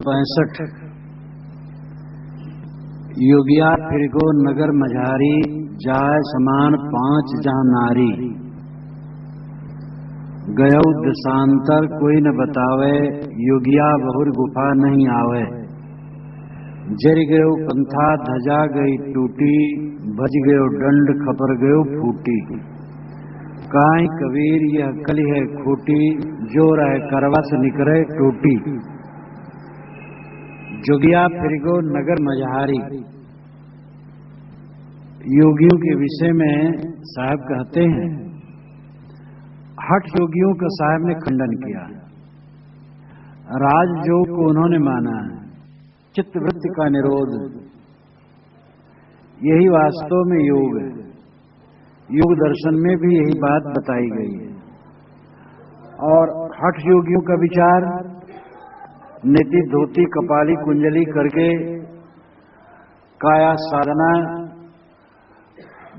65 योगिया फिर गो नगर मझारी, जाय समान 5 जहाँ नारी। गयौ देशांतर कोई न बतावे, योगिया बहुर गुफा नहीं आवे। जर गयो पंथा धजा गई टूटी, भज गयो दंड खपर गयो फूटी। काई कबीर यह कली है खोटी, जो रहे करवस निकरे टूटी। जोगिया फिर गो नगर मझारी। योगियों के विषय में साहब कहते हैं, हठ योगियों का साहब ने खंडन किया। राजयोग को उन्होंने माना है, चित्तवृत्ति का निरोध, यही वास्तव में योग है। योग दर्शन में भी यही बात बताई गई है। और हठ योगियों का विचार नीति धोती कपाली कुंजली करके काया साधना,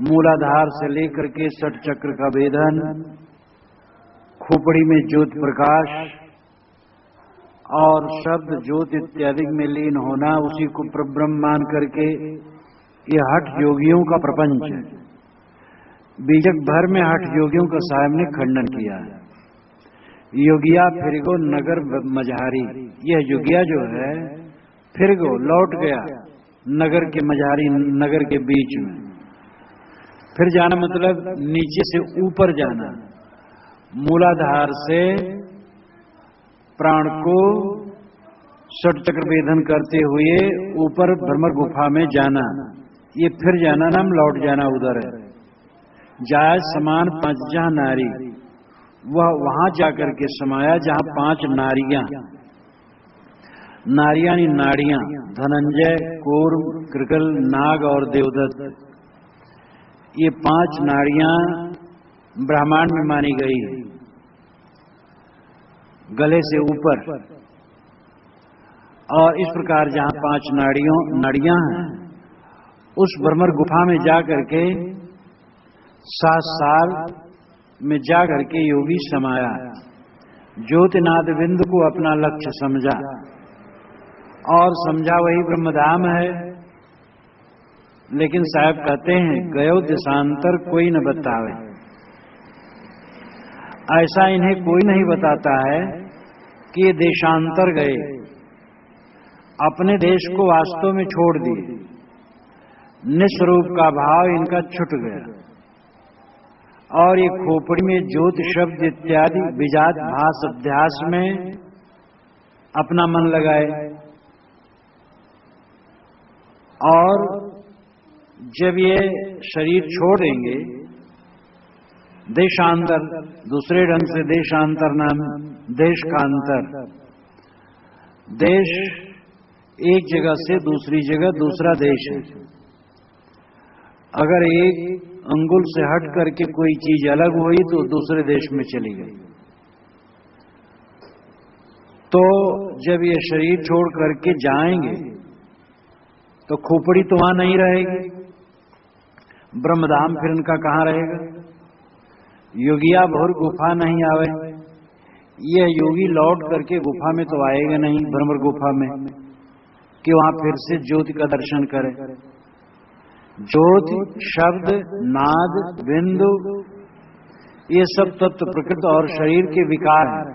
मूलाधार से लेकर के 60 चक्र का वेदन, खोपड़ी में ज्योत प्रकाश और शब्द ज्योत इत्यादि में लीन होना, उसी को परब्रह्म मान करके ये हठ योगियों का प्रपंच है। बीजक भर में हठ योगियों का साहब ने खंडन किया है। योगिया फिर गो नगर मझारी, यह योगिया जो है फिर गो लौट गया नगर के मझारी, नगर के बीच में। फिर जाना मतलब नीचे से ऊपर जाना, मूलाधार से प्राण को 60 चक्र वेदन करते हुए ऊपर भ्रमर गुफा में जाना। ये फिर जाना नाम लौट जाना उधर है। जाय समान 5 जहाँ नारी, वह वहां जाकर के समाया जहां 5 नारियां, नारियां नाड़ियां, धनंजय, कूर्म, कृकल, नाग और देवदत्त, ये 5 नाड़ियां ब्रह्मांड में मानी गई है, गले से ऊपर। और इस प्रकार जहां 5 नाड़ियां हैं, उस भ्रमर गुफा में जाकर के 7 साल में जाकर के योगी समाया, ज्योतिनाद बिंदु को अपना लक्ष्य समझा और समझा वही ब्रह्मधाम है। लेकिन साहब कहते हैं, गयो देशांतर कोई न बतावे। ऐसा इन्हें कोई नहीं बताता है कि ये देशांतर गए, अपने देश को वास्तव में छोड़ दिए, निस्वरूप का भाव इनका छूट गया और ये खोपड़ी में ज्योत शब्द इत्यादि विजात भास अध्यास में अपना मन लगाए। और जब ये शरीर छोड़ देंगे, देशांतर, दूसरे ढंग से देशांतर नाम, देश का अंतर। देश एक जगह से दूसरी जगह दूसरा देश है। अगर एक अंगुल से हट करके कोई चीज अलग हुई तो दूसरे देश में चली गई। तो जब ये शरीर छोड़ करके जाएंगे तो खोपड़ी तो वहां नहीं रहेगी, ब्रह्मधाम फिर इनका कहां रहेगा। योगिया भोर गुफा नहीं आवे, यह योगी लौट करके गुफा में तो आएगा नहीं, भ्रमर गुफा में, कि वहां फिर से ज्योति का दर्शन करे। ज्योति शब्द नाद बिंदु, ये सब तत्व प्रकृति और शरीर के विकार हैं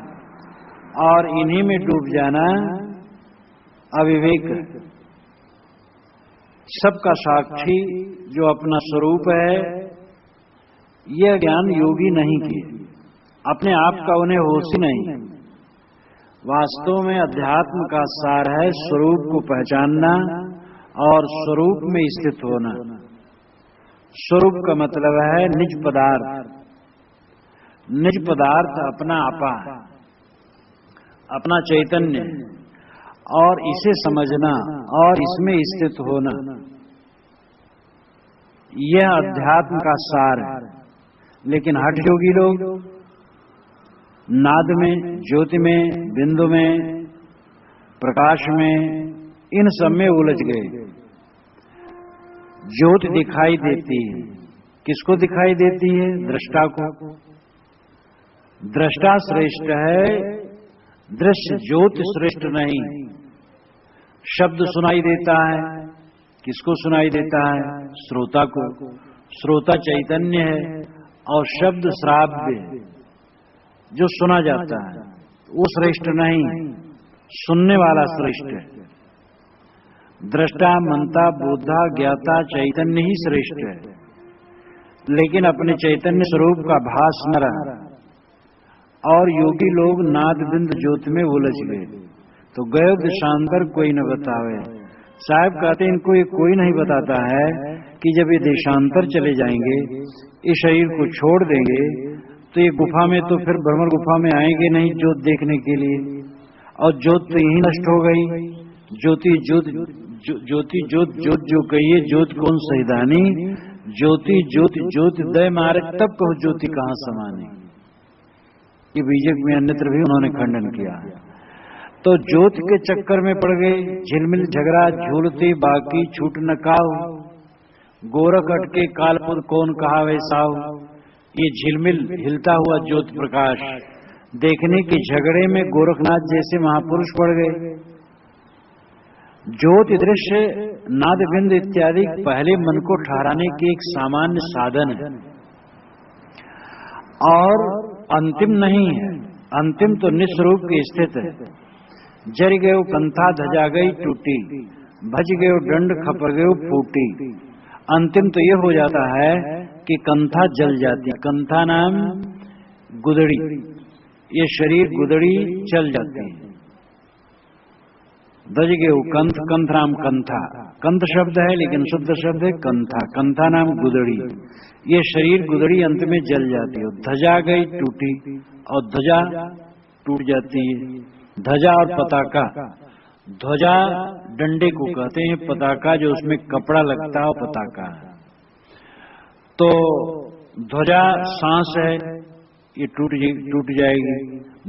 और इन्हीं में डूब जाना अविवेक। सबका साक्षी जो अपना स्वरूप है, यह ज्ञान योगी नहीं किए, अपने आप का उन्हें होश ही नहीं। वास्तव में अध्यात्म का सार है स्वरूप को पहचानना और स्वरूप में स्थित होना। स्वरूप का मतलब है निज पदार्थ। निज पदार्थ अपना आपा, अपना चैतन्य, और इसे समझना और इसमें स्थित होना, यह अध्यात्म का सार है। लेकिन हठ योगी लोग नाद में, ज्योति में, बिंदु में, प्रकाश में, इन सब में उलझ गए। ज्योति दिखाई देती है, किसको दिखाई देती है? दृष्टा को। दृष्टा श्रेष्ठ है, दृश्य ज्योति श्रेष्ठ नहीं। शब्द सुनाई देता है, किसको सुनाई देता है? श्रोता को। श्रोता चैतन्य है और शब्द श्राव्य है, जो सुना जाता है। वो श्रेष्ठ नहीं, सुनने वाला श्रेष्ठ है। दृष्टा, मनता, बोधा, ज्ञाता चैतन्य ही श्रेष्ठ है, लेकिन अपने चैतन्य स्वरूप का भास न रहा और योगी लोग नाद बिंद ज्योति में उलझ गए। तो गयो देशांतर कोई न बतावे। साहब कहते इनको ये कोई नहीं बताता है कि जब ये देशांतर चले जाएंगे, इस शरीर को छोड़ देंगे, तो ये गुफा में तो फिर भ्रमर गुफा में आएंगे नहीं ज्योत देखने के लिए, और ज्योत तो यही नष्ट हो गई। ज्योति ज्योत ज्योति ज्योत ज्योत जो कहिए, ज्योत कौन सहिदानी, ज्योति ज्योति ज्योति दय मारे तब कहो ज्योति कहाँ समानी। ये बीजक में अन्यत्र भी उन्होंने खंडन किया। तो ज्योति के चक्कर में पड़ गए, झिलमिल झगड़ा झूलते बाकी छूट न काऊ, गोरख अटके कालपुर कौन कहा वैसाऊ। ये झिलमिल हिलता हुआ ज्योति प्रकाश देखने के झगड़े में गोरखनाथ जैसे महापुरुष पड़ गए। ज्योति दृश्य, नाद बिंद इत्यादि पहले मन को ठहराने के एक सामान्य साधन है और अंतिम नहीं है। अंतिम तो निस्वरूप के स्थित है। जर गयो कंथा धजा गई टूटी, भज गयो दंड खपर गयो फूटी। अंतिम तो ये हो जाता है कि कंथा जल जाती। कंथा नाम गुदड़ी, ये शरीर गुदड़ी चल जाती है। धज गयो कंथ, कंथ नाम कंथा, कंथ शब्द है लेकिन शुद्ध शब्द है कंथा। कंथा नाम गुदड़ी, ये शरीर गुदड़ी अंत में जल जाती है। धजा गई टूटी, और ध्वजा टूट जाती है। ध्वजा और पताका, ध्वजा डंडे को कहते हैं, पताका जो उसमें कपड़ा लगता है पताका। तो ध्वजा सांस है, ये टूट जाएगी।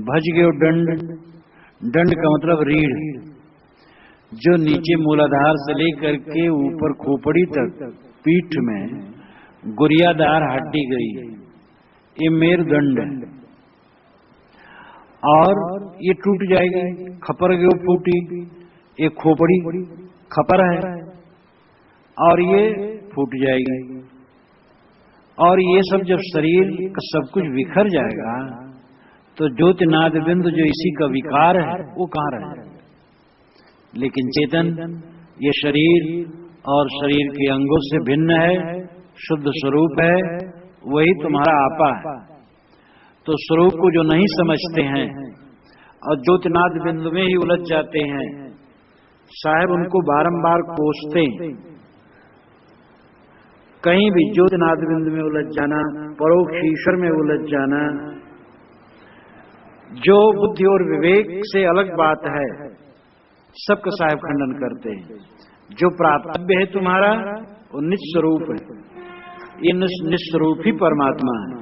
भज गयो दंड, दंड का मतलब रीढ़, जो नीचे मूलाधार से लेकर के ऊपर खोपड़ी तक पीठ में गुरियादार हड्डी गई, ये मेरुदंड है और ये टूट जाएगी। खपर गयो फूटी, ये खोपड़ी खपर है और ये फूट जाएगी। और ये सब जब शरीर का सब कुछ बिखर जाएगा तो ज्योतिनाद बिंदु जो इसी का विकार है वो कहाँ रहेगा। लेकिन चेतन ये शरीर और शरीर के अंगों से भिन्न है, शुद्ध स्वरूप है, वही तुम्हारा आपा है। तो स्वरूप को जो नहीं समझते हैं और ज्योतिनाद बिंदु में ही उलझ जाते हैं, साहब उनको बारंबार कोसते हैं। कहीं भी ज्योतिनाद बिंदु में उलझ जाना, परोक्ष ईश्वर में उलझ जाना, जो बुद्धि और विवेक से अलग बात है, सबका साहब खंडन करते हैं। जो प्राप्तव्य है तुम्हारा वो निस्वरूप है, ये निस्वरूप ही परमात्मा है।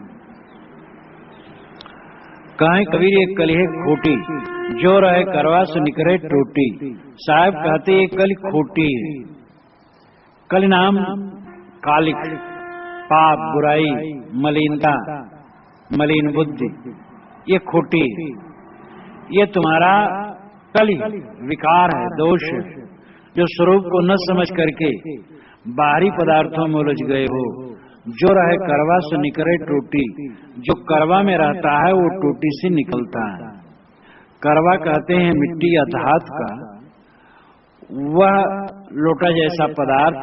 कहें कबीर ये कली है खोटी, जो रहे करवा से निकले टूटी। साहब कहते ये कली खोटी है। कली नाम कालिक, पाप, बुराई, मलिनता, मलिन बुद्धि, ये खोटी है। ये तुम्हारा कली विकार है, दोष है, जो स्वरूप को न समझ करके बाहरी पदार्थों में उलझ गए हो। जो रहे करवा से निकले टूटी, जो करवा में रहता है वो टूटी से निकलता है। करवा कहते हैं मिट्टी या धातु का वह लोटा जैसा पदार्थ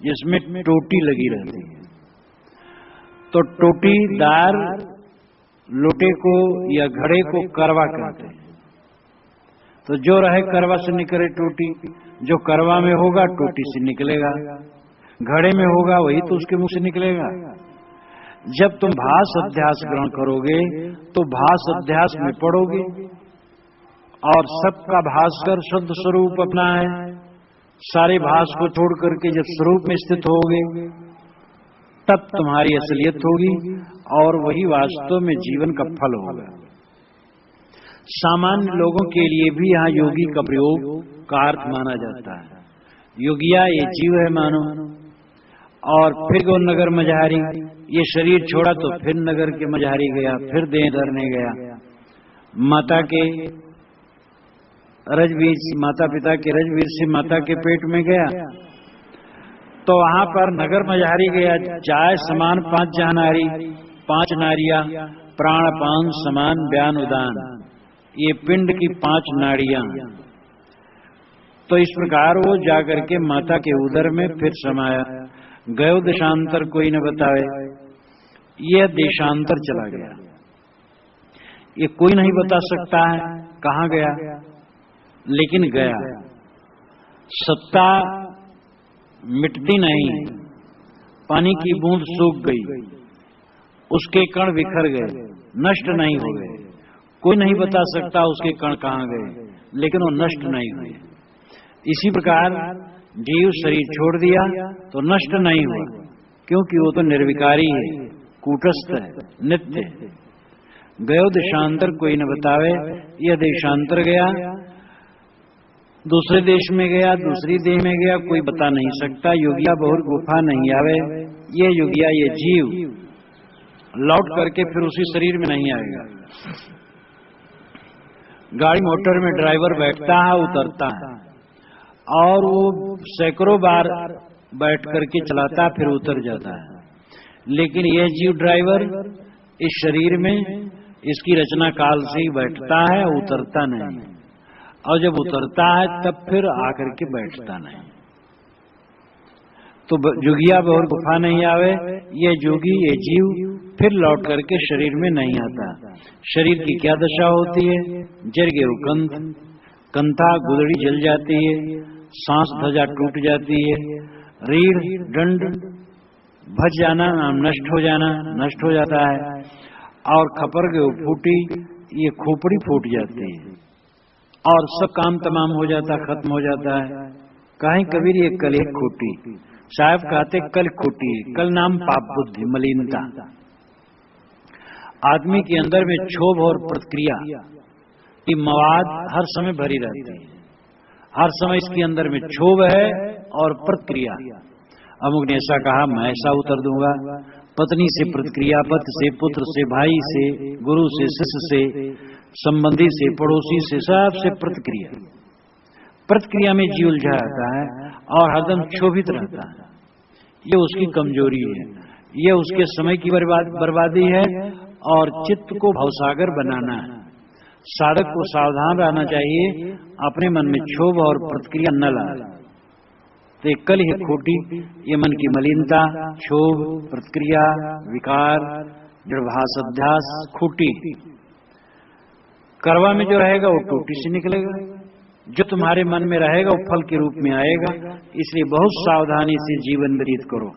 जिसमें टोटी लगी रहती है। तो टोटीदार लोटे को या घड़े को करवा कहते हैं। तो जो रहे करवा से निकले टोटी, जो करवा में होगा टोटी से निकलेगा, घड़े में होगा वही तो उसके मुंह से निकलेगा। जब तुम भास अध्यास ग्रहण करोगे तो भास अध्यास में पड़ोगे और सबका भास्कर शुद्ध स्वरूप अपना है। सारे भास को छोड़ करके जब स्वरूप में स्थित होगे तब तुम्हारी असलियत होगी और वही वास्तव में जीवन का फल होगा। सामान्य लोगों के लिए भी यहाँ योगी का प्रयोग का अर्थ माना जाता है। योगिया ये जीव है मानो, और फिर वो नगर मझारी, ये शरीर छोड़ा तो फिर नगर के मझारी गया, फिर देह धरने गया। माता के रजबीज माता पिता के रजबीज से माता के पेट में गया तो वहां पर नगर मझारी गया। जाय समान 5 जहानारी 5 नारियां प्राणपान समान बयान उदान, ये पिंड की 5 नाड़ियां। तो इस प्रकार वो जाकर के माता के उदर में फिर समाया। गयो देशांतर कोई न बतावे, यह देशांतर चला गया। ये कोई नहीं बता सकता है कहां गया, लेकिन गया। सत्ता मिटती नहीं, पानी की बूंद सूख गई, उसके कण बिखर गए, नष्ट नहीं हो गए। कोई नहीं बता सकता उसके कण कहां गए, लेकिन वो नष्ट नहीं हुए। इसी प्रकार जीव शरीर छोड़ दिया तो नष्ट नहीं हुआ, क्योंकि वो तो निर्विकारी है, कूटस्थ है, नित्य है। गयो देशांतर कोई न बतावे, यह देशांतर गया, दूसरे देश में गया, दूसरी देह में गया, कोई बता नहीं सकता। योगिया बहुर गुफा नहीं आवे, ये योगिया ये जीव लौट करके फिर उसी शरीर में नहीं आएगा। गाड़ी मोटर में ड्राइवर बैठता है, उतरता है, और वो सैकड़ों बार बैठ करके चलाता फिर उतर जाता है। लेकिन यह जीव ड्राइवर इस शरीर में इसकी रचना काल से ही बैठता है, उतरता नहीं, और जब उतरता है तब फिर आकर के बैठता नहीं। तो जोगिया बहुर गुफा नहीं आवे, ये जोगी ये जीव फिर लौट करके शरीर में नहीं आता। शरीर की क्या दशा होती है? जर गेहूं कंथ, कंथा गुदड़ी जल जाती है, सांस ध्वजा टूट जाती है, रीढ़ दंड भज जाना, नष्ट हो जाना, नष्ट हो जाता है, और खपर के फूटी ये खोपड़ी फूट जाती है, और सब काम तमाम हो जाता, खत्म हो जाता है। कहीं कबीर ये कल एक खोटी, साहब कहते कल खोटी, कल नाम पाप बुद्धि मलिनता। आदमी के अंदर में क्षोभ और प्रतिक्रिया की मवाद हर समय भरी रहती है, हर समय इसके अंदर में क्षोभ है और प्रतिक्रिया। अमुक ने ऐसा कहा, मैं ऐसा उत्तर दूंगा। पत्नी से प्रतिक्रिया, पति से, पुत्र से, भाई से, गुरु से, शिष्य से, संबंधी से, पड़ोसी से, सबसे प्रतिक्रिया। प्रतिक्रिया में जीव उलझा रहता है और हरदम क्षोभित रहता है। ये उसकी कमजोरी है, ये उसके समय की बर्बादी है, और चित्त को भवसागर बनाना है। साधक को सावधान रहना चाहिए, अपने मन में क्षोभ और प्रतिक्रिया न लाए। तो कल ही खोटी, ये मन की मलिनता, क्षोभ, प्रतिक्रिया, विकार, दृढ़भास अध्यास खोटी। करवा में जो रहेगा वो टोटी से निकलेगा, जो तुम्हारे मन में रहेगा वो फल के रूप में आएगा। इसलिए बहुत सावधानी से जीवन व्यतीत करो।